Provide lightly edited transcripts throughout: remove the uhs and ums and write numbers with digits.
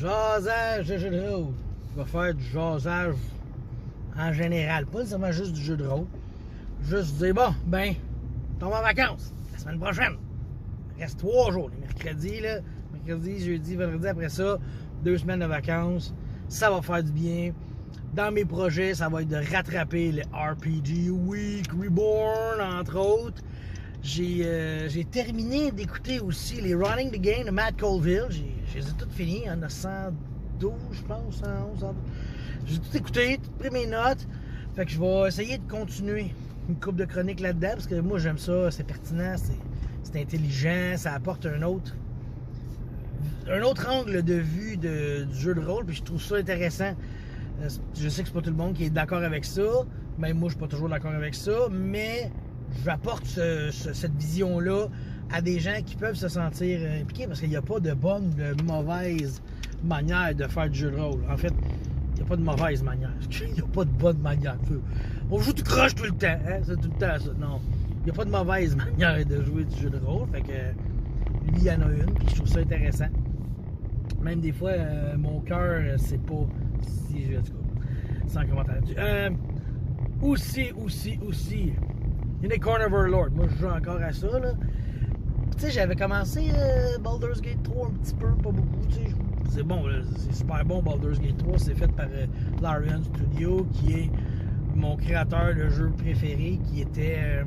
Jasage de jeu de rôle. Je vais faire du jasage en général. Pas nécessairement juste du jeu de rôle. Juste dire, bon, ben, tombe en vacances. La semaine prochaine. Il reste 3 jours. Les mercredis, là. Mercredi, jeudi, vendredi. Après ça, 2 semaines de vacances. Ça va faire du bien. Dans mes projets, ça va être de rattraper le RPG Week Reborn, entre autres. J'ai terminé d'écouter aussi les Running the Game de Matt Colville. Je les ai toutes finies. Il y en a 112, je pense, 111. 112. J'ai tout écouté, tout pris mes notes. Fait que je vais essayer de continuer une couple de chroniques là-dedans, parce que moi, j'aime ça, c'est pertinent, c'est intelligent, ça apporte un autre angle de vue du jeu de rôle, puis je trouve ça intéressant. Je sais que c'est pas tout le monde qui est d'accord avec ça, même moi, je suis pas toujours d'accord avec ça, mais j'apporte cette vision-là à des gens qui peuvent se sentir impliqués, parce qu'il n'y a pas de bonne ou de mauvaise manière de faire du jeu de rôle. En fait, il n'y a pas de mauvaise manière. Il n'y a pas de bonne manière. On joue tout croche tout le temps. Hein? C'est tout le temps ça. Non. Il n'y a pas de mauvaise manière de jouer du jeu de rôle. Fait que lui, il y en a une. Puis je trouve ça intéressant. Même des fois, mon cœur, c'est pas si je. En tout cas, sans commentaire. Aussi. Unicorn Overlord. Moi, je joue encore à ça. Là. Tu sais, j'avais commencé Baldur's Gate 3 un petit peu, pas beaucoup. Tu sais, c'est bon, c'est super bon. Baldur's Gate 3, c'est fait par Larian Studio, qui est mon créateur de jeu préféré, qui était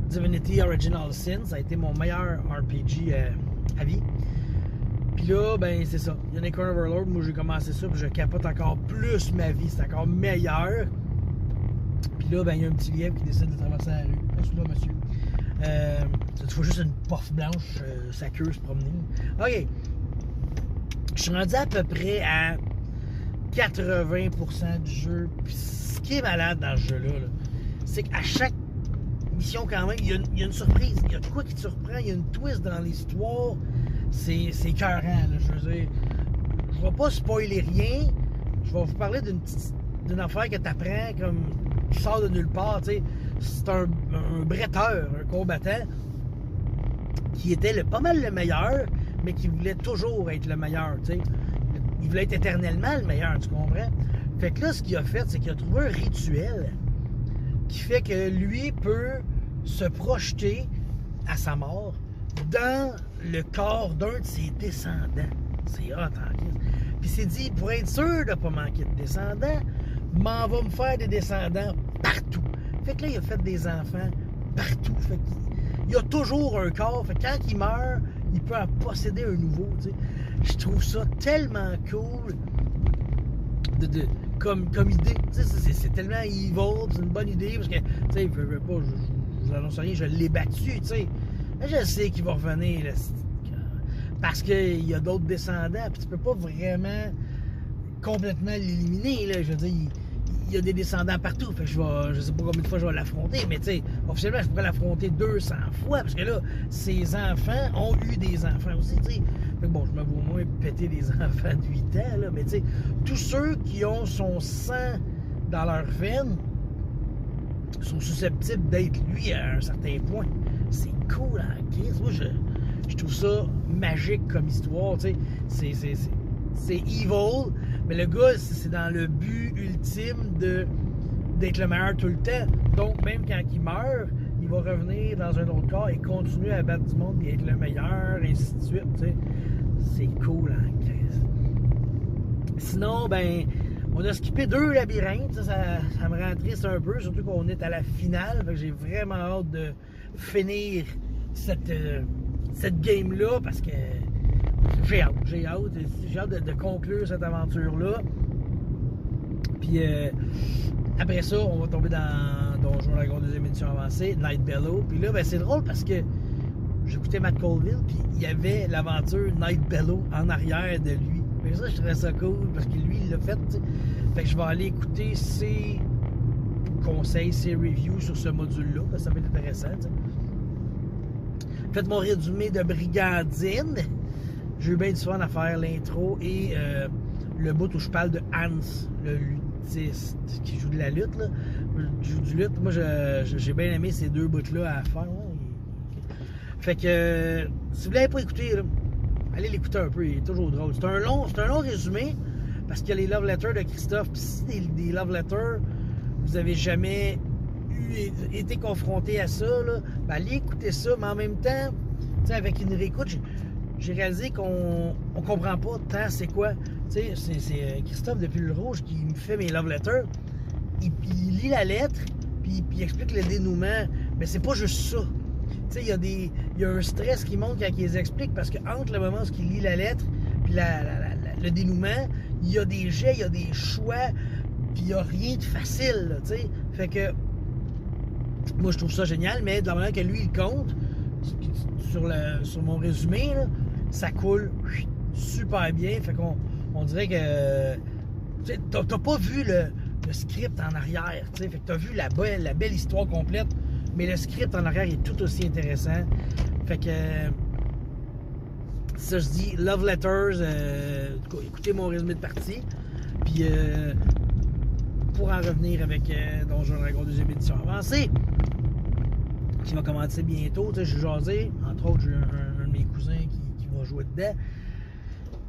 Divinity Original Sin. Ça a été mon meilleur RPG à vie. Puis là, ben c'est ça. Unicorn Overlord, moi j'ai commencé ça, puis je capote encore plus ma vie. C'est encore meilleur. Puis là, ben il y a un petit lièvre qui décide de traverser la rue. Reste là, monsieur. Tu vois juste une porte blanche, sa queue se promener. OK. Je suis rendu à peu près à 80% du jeu. Puis ce qui est malade dans ce jeu-là, c'est qu'à chaque mission, quand même, il y a une surprise. Il y a de quoi qui te surprend. Il y a une twist dans l'histoire. C'est écœurant, là, je veux dire. Je vais pas spoiler rien. Je vais vous parler d'une affaire que tu apprends comme qui sort de nulle part. Tu sais. C'est un bretteur, un combattant qui était pas mal le meilleur, mais qui voulait toujours être le meilleur, tu sais. Il voulait être éternellement le meilleur, tu comprends? Fait que là, ce qu'il a fait, c'est qu'il a trouvé un rituel qui fait que lui peut se projeter à sa mort dans le corps d'un de ses descendants. C'est hot, hein? Puis il s'est dit, pour être sûr de ne pas manquer de descendants, m'en va me faire des descendants partout. Fait que là, il a fait des enfants partout. Fait qu'il a toujours un corps. Fait que quand il meurt, il peut en posséder un nouveau. Tu sais. Je trouve ça tellement cool comme idée. Tu sais, c'est tellement evil, c'est une bonne idée. Parce que, tu sais, je vous annonce rien, je l'ai battu. Tu sais. Mais je sais qu'il va revenir. Là, parce qu'il y a d'autres descendants. Puis tu peux pas vraiment complètement l'éliminer. Là, je veux dire, il y a des descendants partout. Fait que je sais pas combien de fois je vais l'affronter, mais tu sais, officiellement, je pourrais l'affronter 200 fois, parce que là, ses enfants ont eu des enfants aussi, tu sais. Fait que bon, je me vois au moins péter des enfants de 8 ans, là, mais tu sais, tous ceux qui ont son sang dans leur veine sont susceptibles d'être lui à un certain point. C'est cool, hein, Chris. Moi, je trouve ça magique comme histoire, tu sais. C'est evil, mais le gars, c'est dans le but ultime d'être le meilleur tout le temps. Donc, même quand il meurt, il va revenir dans un autre corps et continuer à battre du monde et être le meilleur, et ainsi de suite, tu sais. C'est cool, hein, Chris. Sinon, ben, on a skippé 2 labyrinthes. Ça me rend triste un peu, surtout qu'on est à la finale. Fait que j'ai vraiment hâte de finir cette game-là, parce que j'ai hâte de conclure cette aventure-là. Puis après ça, on va tomber dans Donjon Dragon 2e édition avancée, Night Bellow. Puis là, ben, c'est drôle parce que j'écoutais Matt Colville, puis il y avait l'aventure Night Bellow en arrière de lui. Mais ça, je trouvais ça cool parce que lui, il l'a fait, t'sais. Fait que je vais aller écouter ses conseils, ses reviews sur ce module-là. Ça va être intéressant, t'sais. Faites mon résumé de Brigandine. J'ai eu bien du fun à faire l'intro et le bout où je parle de Hans, le luthiste qui joue de la lutte, là. Qui joue du lutte. Moi, j'ai bien aimé ces 2 bouts-là à faire. Ouais. Fait que, si vous ne l'avez pas écouté, là, allez l'écouter un peu, il est toujours drôle. C'est un long résumé, parce qu'il y a les love letters de Christophe. Puis si des love letters, vous avez jamais été confronté à ça, là, ben allez écouter ça, mais en même temps, avec une réécoute, j'ai réalisé qu'on comprend pas tant c'est quoi. C'est Christophe depuis le Rouge qui me fait mes love letters. Il lit la lettre, puis il explique le dénouement. Mais c'est pas juste ça. Il y a un stress qui monte quand il les explique, parce que entre le moment où il lit la lettre puis le dénouement, il y a des jets, il y a des choix, puis il n'y a rien de facile. Là, fait que moi je trouve ça génial, mais de la manière que lui il compte sur mon résumé, là, ça coule super bien. Fait qu'on dirait que t'as pas vu le script en arrière. Fait que t'as vu la belle histoire complète, mais le script en arrière est tout aussi intéressant. Fait que ça, je dis Love Letters, écoutez mon résumé de partie. Puis pour en revenir avec Donjons & Dragons 2e édition avancée, qui va commencer bientôt. J'ai jasé, entre autres, j'ai un de mes cousins qui va jouer dedans.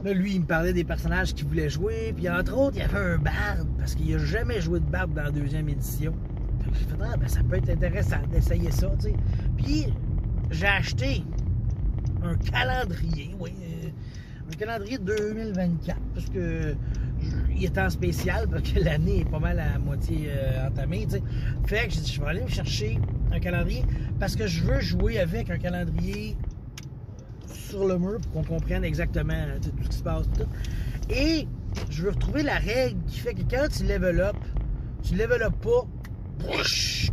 Là, lui, il me parlait des personnages qu'il voulait jouer. Puis entre autres, il y avait un barde, parce qu'il n'a jamais joué de barde dans la 2e édition. Fait que j'ai fait, ben, ça peut être intéressant d'essayer ça, tu sais. Puis j'ai acheté un calendrier, un calendrier de 2024, parce que il est en spécial, parce que l'année est pas mal à moitié entamée, tu sais. Fait que j'ai dit, je vais aller me chercher un calendrier, parce que je veux jouer avec un calendrier sur le mur pour qu'on comprenne exactement tout ce qui se passe. Tout. Et je veux retrouver la règle qui fait que quand tu level up pas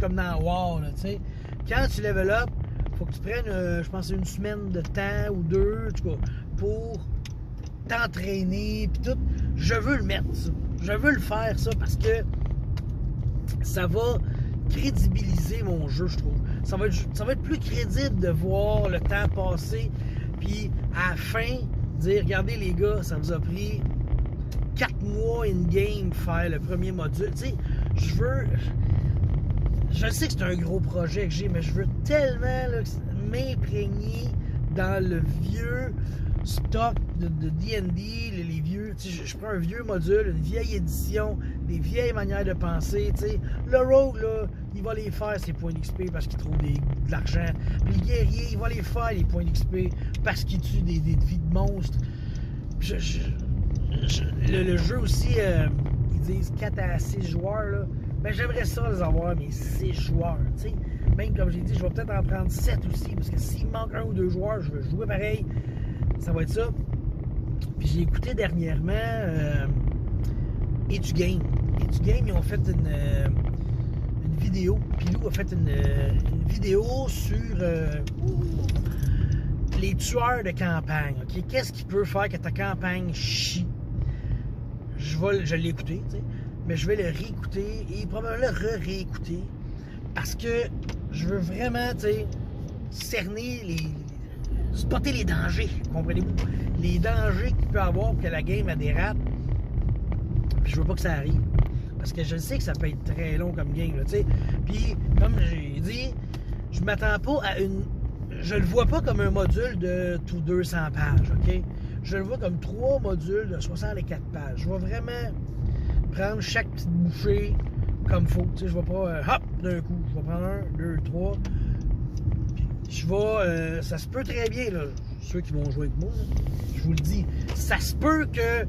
comme dans WoW, tu sais. Quand tu level up, faut que tu prennes, je pense, une semaine de temps ou deux, en tout cas, pour t'entraîner, puis tout. Je veux le mettre, ça. Je veux le faire, ça, parce que ça va crédibiliser mon jeu, je trouve. Ça va être plus crédible de voir le temps passer, puis à la fin, dire, regardez les gars, ça vous a pris 4 mois in-game faire le premier module. Tu sais, je sais que c'est un gros projet que j'ai, mais je veux tellement m'imprégner dans le vieux stock de D&D, les vieux, tu sais, je prends un vieux module, une vieille édition, des vieilles manières de penser, tu sais. Le rogue, là, il va les faire, ses points d'XP, parce qu'il trouve de l'argent. Puis le guerrier, il va les faire, les points d'XP, parce qu'il tue des vies de monstres. Le jeu aussi, ils disent 4 à 6 joueurs, là. Ben, j'aimerais ça les avoir, mais 6 joueurs, tu sais. Même comme j'ai dit, je vais peut-être en prendre 7 aussi, parce que s'il me manque 1 ou 2 joueurs, je veux jouer pareil. Ça va être ça. Puis j'ai écouté dernièrement Et du Game. Et du Game, ils ont fait une vidéo. Puis Lou a fait une vidéo sur les tueurs de campagne. Okay? Qu'est-ce qui peut faire que ta campagne chie? Je l'ai écouté, tu sais. Mais je vais le réécouter et probablement le réécouter, parce que je veux vraiment, tu sais, cerner spotter les dangers, comprenez-vous? Les dangers qu'il peut y avoir pour que la game elle dérape. Puis je veux pas que ça arrive. Parce que je sais que ça peut être très long comme game, tu sais. Puis, comme j'ai dit, je m'attends pas à je le vois pas comme un module de 200 pages, OK? Je le vois comme 3 modules de 64 pages. Je vais vraiment prendre chaque petite bouchée comme faut. Tu sais, je vais pas hop d'un coup. Je vais prendre 1, 2, 3. Je vais. Ça se peut très bien, là. Ceux qui vont jouer avec moi, là, je vous le dis. Ça se peut que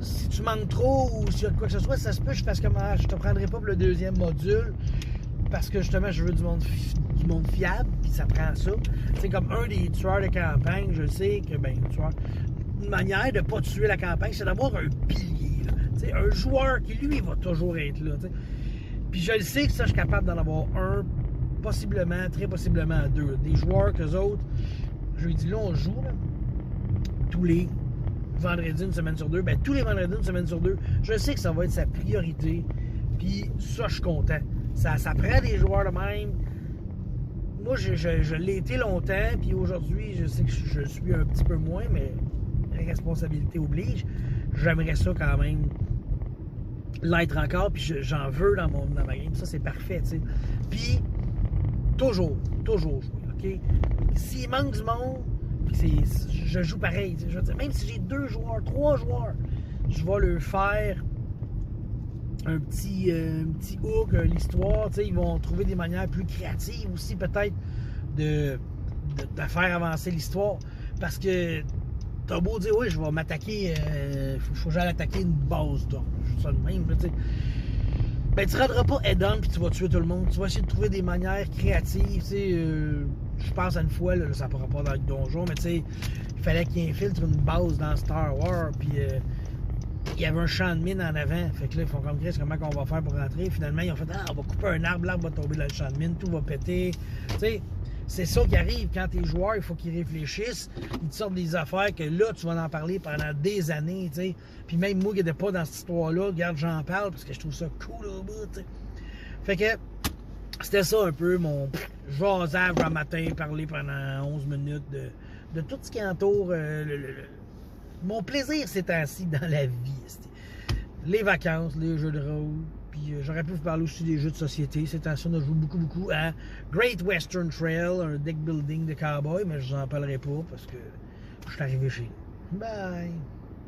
si tu manques trop ou s'il y a quoi que ce soit, ça se peut que je fasse comme je te prendrai pas pour le 2e module. Parce que justement, je veux du monde fiable, puis ça prend ça. C'est comme un des tueurs de campagne, je sais que, ben, une manière de ne pas tuer la campagne, c'est d'avoir un pilier. Là. Un joueur qui, lui, va toujours être là. T'sais. Puis je le sais que ça, je suis capable d'en avoir un, possiblement, très possiblement 2. Des joueurs qu'eux autres, je lui dis, là, on joue, là, tous les vendredis, une semaine sur 2. Ben, tous les vendredis, une semaine sur 2. Je sais que ça va être sa priorité. Puis ça, je suis content. Ça prend des joueurs de même. Moi, je l'ai été longtemps, puis aujourd'hui, je sais que je suis un petit peu moins, mais responsabilité oblige. J'aimerais ça quand même l'être encore, puis j'en veux dans ma game. Ça, c'est parfait, tu sais. Puis, toujours jouer, OK? S'il manque du monde, je joue pareil. Je veux dire, même si j'ai 2 joueurs, 3 joueurs, je vais leur faire un petit hook, l'histoire. Ils vont trouver des manières plus créatives aussi, peut-être, de faire avancer l'histoire. Parce que t'as beau dire, oui, je vais m'attaquer, faut que j'aille attaquer une base d'or. Je ça de même, tu sais. Ben, tu ne rendras pas head-on puis tu vas tuer tout le monde. Tu vas essayer de trouver des manières créatives, tu sais. Je pense à une fois, là, ça n'a pas rapport dans le donjon, mais tu sais, il fallait qu'il infiltre une base dans Star Wars, puis il y avait un champ de mine en avant. Fait que là, ils font comme Chris, comment on va faire pour rentrer? Finalement, ils ont fait, on va couper un arbre, l'arbre va tomber dans le champ de mine, tout va péter. Tu sais, c'est ça qui arrive quand t'es joueur, il faut qu'ils réfléchissent, ils te sortent des affaires que là, tu vas en parler pendant des années, tu sais. Puis même moi qui n'étais pas dans cette histoire-là, regarde, j'en parle parce que je trouve ça cool au bout, tu sais. Fait que c'était ça un peu mon jasage un matin, parler pendant 11 minutes de tout ce qui entoure mon plaisir ces temps-ci dans la vie. Les vacances, les jeux de rôle. Puis j'aurais pu vous parler aussi des jeux de société. Ces temps-ci, on a joué beaucoup à Great Western Trail, un deck building de cowboy, mais je vous en parlerai pas parce que je suis arrivé chez nous. Bye!